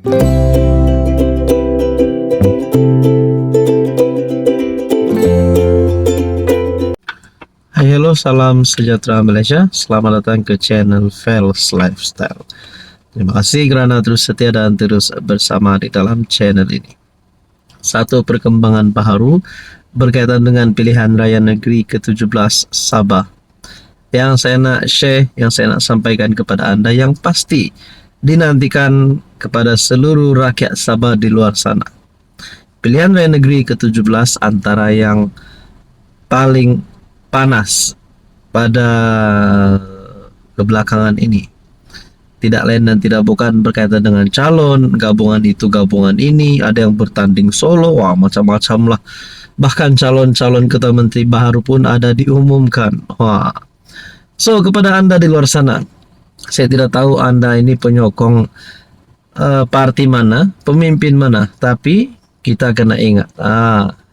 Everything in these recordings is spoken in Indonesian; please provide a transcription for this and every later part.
Hai, halo, salam sejahtera Malaysia. Selamat datang ke channel Fels Lifestyle. Terima kasih kerana terus setia dan terus bersama di dalam channel ini. Satu perkembangan baharu berkaitan dengan pilihan raya negeri ke-17 Sabah yang saya nak share, yang saya nak sampaikan kepada anda, yang pasti dinantikan kepada seluruh rakyat Sabah di luar sana. Pilihan raya negeri ke-17 antara yang paling panas pada kebelakangan ini. Tidak lain dan tidak bukan berkaitan dengan calon, gabungan itu, gabungan ini, ada yang bertanding solo, wah macam-macam lah. Bahkan calon-calon ketua menteri baru pun ada diumumkan. Wah. So, kepada anda di luar sana, saya tidak tahu anda ini penyokong parti mana, pemimpin mana, tapi kita kena ingat,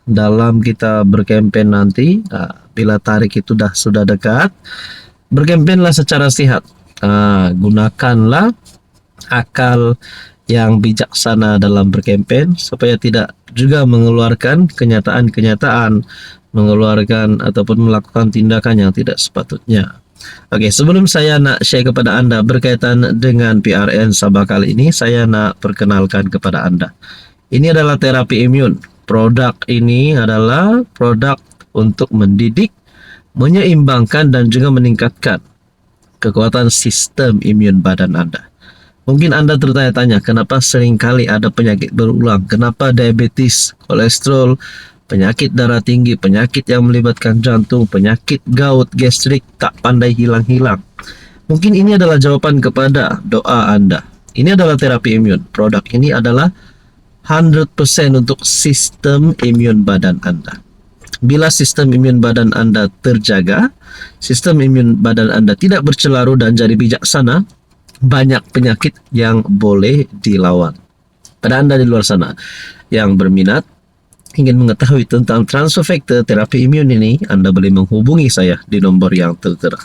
dalam kita berkempen nanti, bila tarik itu sudah dekat, berkempenlah secara sihat. Gunakanlah akal yang bijaksana dalam berkempen supaya tidak juga mengeluarkan kenyataan-kenyataan, mengeluarkan ataupun melakukan tindakan yang tidak sepatutnya. Oke, sebelum saya nak share kepada anda berkaitan dengan PRN Sabah kali ini, saya nak perkenalkan kepada anda. Ini adalah terapi imun. Produk ini adalah produk untuk mendidik, menyeimbangkan dan juga meningkatkan kekuatan sistem imun badan anda. Mungkin anda tertanya-tanya, kenapa seringkali ada penyakit berulang? Kenapa diabetes, kolesterol, penyakit darah tinggi, penyakit yang melibatkan jantung, penyakit gout, gastrik tak pandai hilang-hilang? Mungkin ini adalah jawaban kepada doa anda. Ini adalah terapi imun. Produk ini adalah 100% untuk sistem imun badan anda. Bila sistem imun badan anda terjaga, sistem imun badan anda tidak bercelaru dan jadi bijaksana, banyak penyakit yang boleh dilawan. Pada anda di luar sana yang berminat, ingin mengetahui tentang transfer factor terapi imun ini, anda boleh menghubungi saya di nombor yang tertera.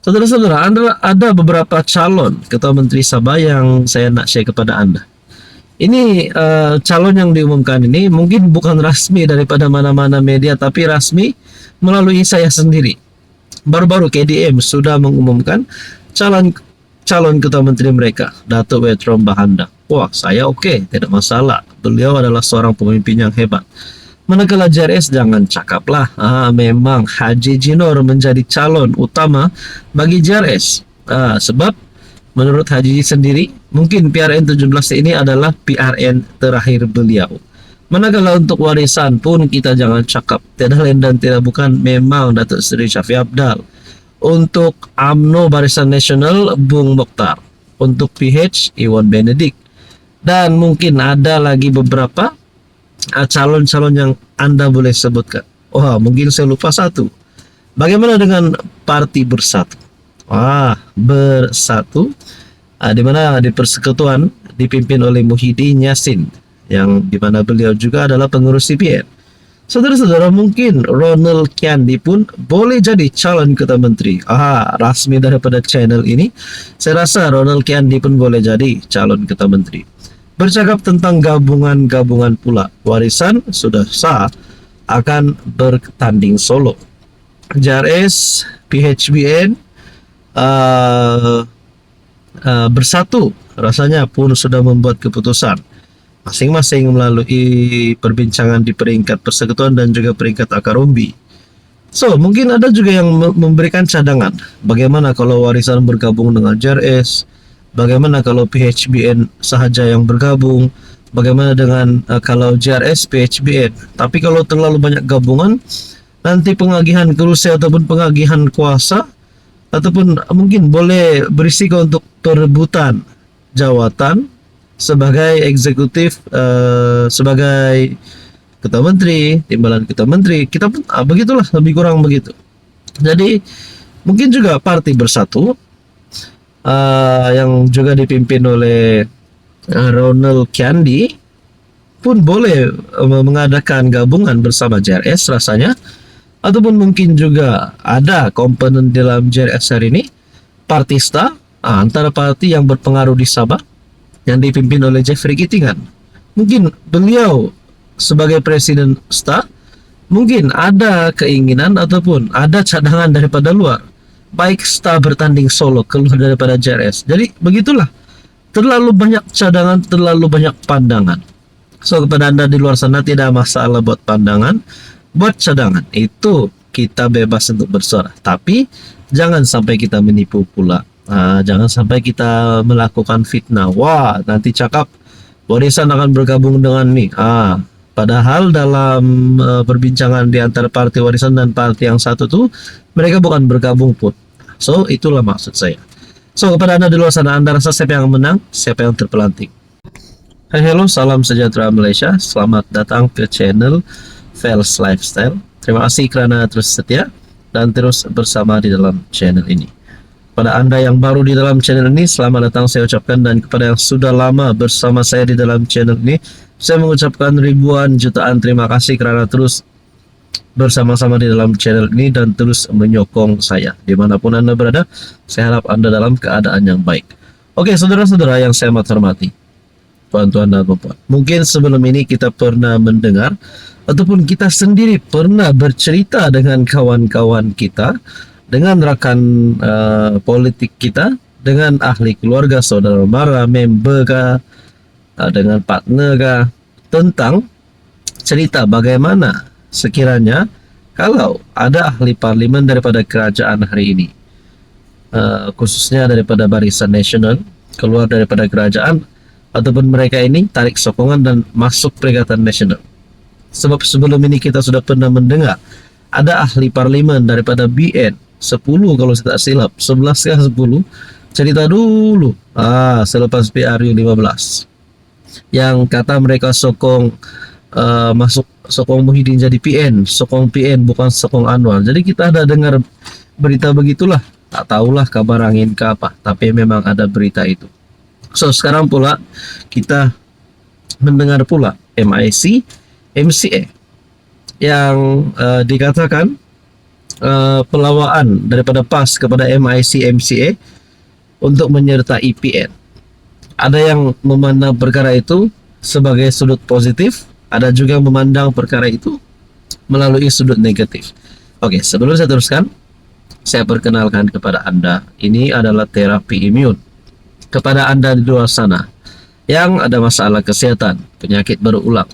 Saudara-saudara, ada beberapa calon ketua menteri Sabah yang saya nak share kepada anda. Ini calon yang diumumkan ini mungkin bukan resmi daripada mana-mana media, tapi rasmi melalui saya sendiri. Baru-baru KDM sudah mengumumkan calon ketua menteri mereka, Datuk Wetrom Bahanda. Wah, saya oke, tidak masalah. Beliau adalah seorang pemimpin yang hebat. Manakala JRS, jangan cakaplah. Memang Haji Jinor menjadi calon utama bagi JRS. Sebab menurut Haji sendiri, mungkin PRN 17 ini adalah PRN terakhir beliau. Manakala untuk warisan pun kita jangan cakap, tidak lain dan tidak bukan memang Datuk Seri Shafie Apdal. Untuk UMNO Barisan Nasional, Bung Mokhtar. Untuk PH, Iwan Benedik. Dan mungkin ada lagi beberapa calon-calon yang anda boleh sebutkan. Mungkin saya lupa satu. Bagaimana dengan Parti Bersatu? Bersatu, di mana di persekutuan dipimpin oleh Muhyiddin Yassin, yang di mana beliau juga adalah pengurus CPN. Saudara-saudara, mungkin Ronald Kiandi pun boleh jadi calon ketua menteri. Rasmi daripada channel ini, saya rasa Ronald Kiandi pun boleh jadi calon ketua menteri. Bercakap tentang gabungan-gabungan pula, warisan sudah sah, akan bertanding solo. JRS, PHBN, Bersatu rasanya pun sudah membuat keputusan masing-masing melalui perbincangan di peringkat persekutuan dan juga peringkat akar umbi. So, mungkin ada juga yang memberikan cadangan. Bagaimana kalau warisan bergabung dengan JRS? Bagaimana kalau PHBN sahaja yang bergabung? Bagaimana dengan kalau JRS, PHBN? Tapi kalau terlalu banyak gabungan, nanti pengagihan kerusi ataupun pengagihan kuasa, ataupun mungkin boleh berisiko untuk perebutan jawatan sebagai eksekutif, sebagai ketua menteri, timbalan ketua menteri. Kita pun begitulah, lebih kurang begitu. Jadi mungkin juga Parti Bersatu yang juga dipimpin oleh Ronald Kiandi pun boleh mengadakan gabungan bersama JRS rasanya, ataupun mungkin juga ada komponen dalam JRS hari ini, Partista, antara parti yang berpengaruh di Sabah, yang dipimpin oleh Jeffrey Keating kan. Mungkin beliau sebagai presiden staff mungkin ada keinginan ataupun ada cadangan daripada luar, baik staff bertanding solo keluar daripada JRS. Jadi begitulah, terlalu banyak cadangan, terlalu banyak pandangan. So kepada Anda di luar sana, tidak masalah buat pandangan, buat cadangan, itu kita bebas untuk bersuara. Tapi jangan sampai kita menipu pula. Jangan sampai kita melakukan fitnah. Wah, nanti cakap Warisan akan bergabung dengan nih. Padahal dalam perbincangan di antara partai Warisan dan partai yang satu tuh, mereka bukan bergabung pun. So itulah maksud saya. So kepada Anda di luar sana, Anda rasa siapa yang menang, siapa yang terpelanting? Hai, hello, salam sejahtera Malaysia. Selamat datang ke channel Fels Lifestyle. Terima kasih kerana terus setia dan terus bersama di dalam channel ini. Pada Anda yang baru di dalam channel ini, selamat datang saya ucapkan, dan kepada yang sudah lama bersama saya di dalam channel ini, saya mengucapkan ribuan jutaan terima kasih kerana terus bersama-sama di dalam channel ini dan terus menyokong saya. Dimanapun Anda berada, saya harap Anda dalam keadaan yang baik. Oke, saudara-saudara yang saya hormati, tuan-tuan dan puan-puan, mungkin sebelum ini kita pernah mendengar ataupun kita sendiri pernah bercerita dengan kawan-kawan kita, dengan rekan politik kita, dengan ahli keluarga, saudara mara, member kah, dengan partner kah, tentang cerita bagaimana sekiranya kalau ada ahli parlimen daripada kerajaan hari ini, khususnya daripada Barisan Nasional, keluar daripada kerajaan, ataupun mereka ini tarik sokongan dan masuk Perikatan Nasional. Sebab sebelum ini kita sudah pernah mendengar ada ahli parlimen daripada BN 10 kalau saya tak silap, 11 kah 10, cerita dulu selepas PRU 15 yang kata mereka sokong sokong Muhyiddin jadi PN, sokong PN bukan sokong Anwar. Jadi kita ada dengar berita begitulah, tak tahulah kabar angin ke apa, tapi memang ada berita itu. So sekarang pula kita mendengar pula MIC MCA yang dikatakan pelawaan daripada PAS kepada MIC MCA untuk menyertai PN. Ada yang memandang perkara itu sebagai sudut positif, ada juga yang memandang perkara itu melalui sudut negatif. Oke, sebelum saya teruskan, saya perkenalkan kepada Anda, ini adalah terapi imun. Kepada Anda di luar sana yang ada masalah kesehatan, penyakit berulang,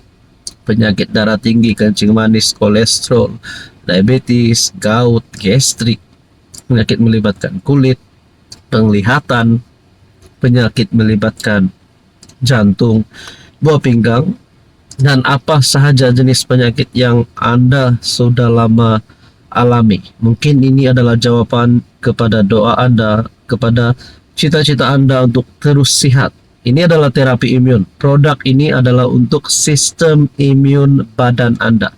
penyakit darah tinggi, kencing manis, kolesterol, diabetes, gout, gastrik, penyakit melibatkan kulit, penglihatan, penyakit melibatkan jantung, buah pinggang, dan apa sahaja jenis penyakit yang Anda sudah lama alami. Mungkin ini adalah jawaban kepada doa Anda, kepada cita-cita Anda untuk terus sihat. Ini adalah terapi imun. Produk ini adalah untuk sistem imun badan Anda.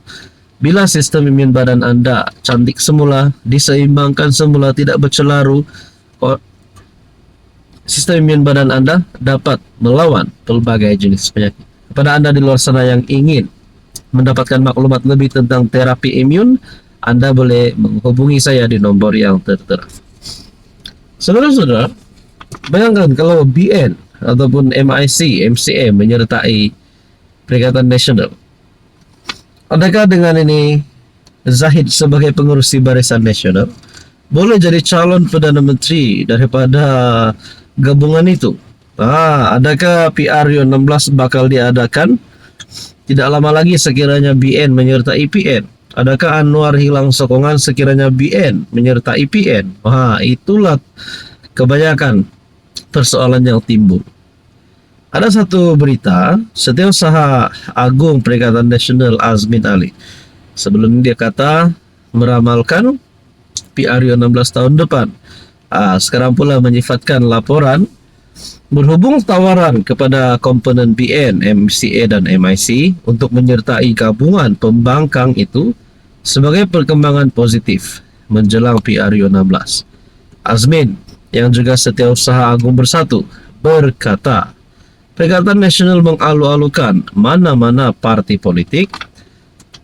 Bila sistem imun badan Anda cantik semula, diseimbangkan semula, tidak bercelaru, sistem imun badan Anda dapat melawan pelbagai jenis penyakit. Kepada Anda di luar sana yang ingin mendapatkan maklumat lebih tentang terapi imun, Anda boleh menghubungi saya di nomor yang tertera. Saudara-saudara, bayangkan kalau BN ataupun MIC MCA menyertai Perikatan Nasional. Adakah dengan ini Zahid sebagai pengurusi Barisan Nasional boleh jadi calon Perdana Menteri daripada gabungan itu? Adakah PRU 16 bakal diadakan tidak lama lagi sekiranya BN menyertai PN? Adakah Anwar hilang sokongan sekiranya BN menyertai PN? Itulah kebanyakan persoalan yang timbul. Ada satu berita, Setiausaha Agung Perikatan Nasional Azmin Ali sebelum ini dia kata meramalkan PRU 16 tahun depan. Sekarang pula menyifatkan laporan berhubung tawaran kepada komponen BN, MCA dan MIC untuk menyertai gabungan pembangkang itu sebagai perkembangan positif menjelang PRU 16. Azmin yang juga Setiausaha Agung Bersatu berkata, Perikatan Nasional mengalu-alukan mana-mana parti politik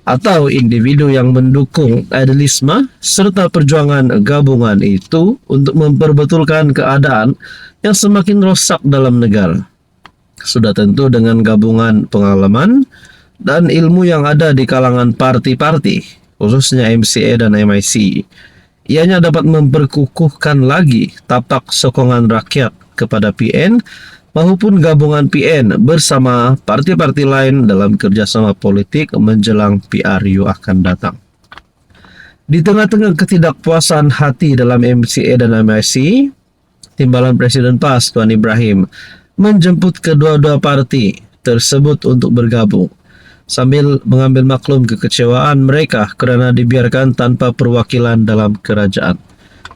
atau individu yang mendukung idealisme serta perjuangan gabungan itu untuk memperbetulkan keadaan yang semakin rosak dalam negara. Sudah tentu dengan gabungan pengalaman dan ilmu yang ada di kalangan parti-parti, khususnya MCA dan MIC, ianya dapat memperkukuhkan lagi tapak sokongan rakyat kepada PN maupun gabungan PN bersama parti-parti lain dalam kerjasama politik menjelang PRU akan datang. Di tengah-tengah ketidakpuasan hati dalam MCA dan MIC, Timbalan Presiden PAS Tuan Ibrahim menjemput kedua-dua parti tersebut untuk bergabung, sambil mengambil maklum kekecewaan mereka kerana dibiarkan tanpa perwakilan dalam kerajaan.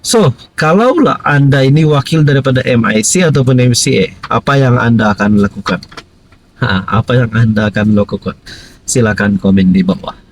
So, kalaulah Anda ini wakil daripada MIC ataupun MCA, apa yang Anda akan lakukan? Apa yang Anda akan lakukan? Silakan komen di bawah.